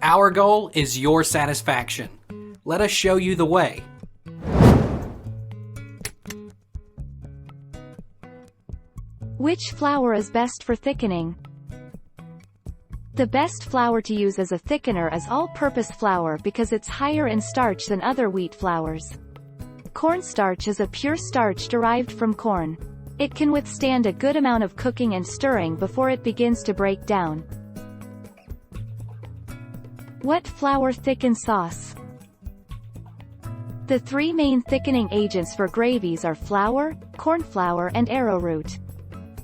Our goal is your satisfaction. Let us show you the way. Which flour is best for thickening? The best flour to use as a thickener is all-purpose flour because it's higher in starch than other wheat flours. Cornstarch is a pure starch derived from corn. It can withstand a good amount of cooking and stirring before it begins to break down. What flour thickens sauce? The three main thickening agents for gravies are flour, corn flour, and arrowroot.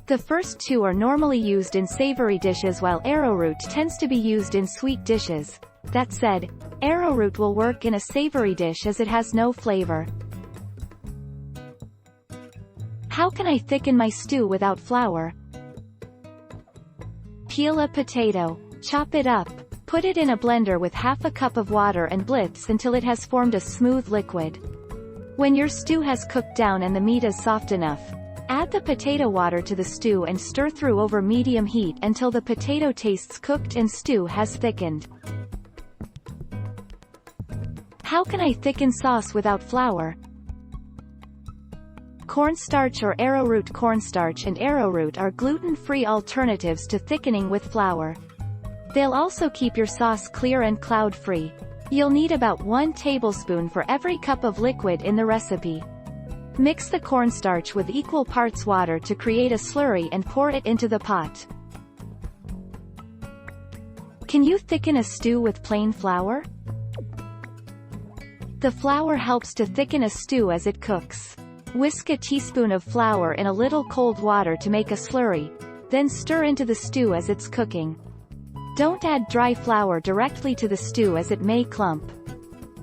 The first two are normally used in savory dishes while arrowroot tends to be used in sweet dishes. That said, arrowroot will work in a savory dish as it has no flavor. How can I thicken my stew without flour? Peel a potato. Chop it up. Put it in a blender with half a cup of water and blitz until it has formed a smooth liquid. When your stew has cooked down and the meat is soft enough, add the potato water to the stew and stir through over medium heat until the potato tastes cooked and stew has thickened. How can I thicken sauce without flour? Cornstarch or arrowroot. Cornstarch and arrowroot are gluten-free alternatives to thickening with flour. They'll also keep your sauce clear and cloud-free. You'll need about 1 tablespoon for every cup of liquid in the recipe. Mix the cornstarch with equal parts water to create a slurry and pour it into the pot. Can you thicken a stew with plain flour? The flour helps to thicken a stew as it cooks. Whisk a teaspoon of flour in a little cold water to make a slurry, then stir into the stew as it's cooking. Don't add dry flour directly to the stew as it may clump.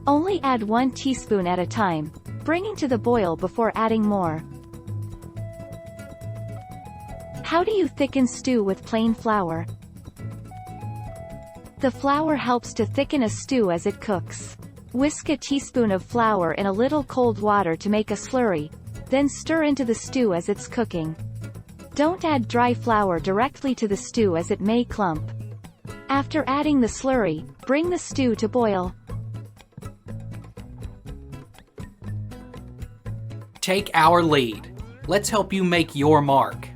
Only add 1 teaspoon at a time, bringing to the boil before adding more. How do you thicken stew with plain flour? The flour helps to thicken a stew as it cooks. Whisk a teaspoon of flour in a little cold water to make a slurry, then stir into the stew as it's cooking. Don't add dry flour directly to the stew as it may clump. After adding the slurry, bring the stew to boil. Take our lead. Let's help you make your mark.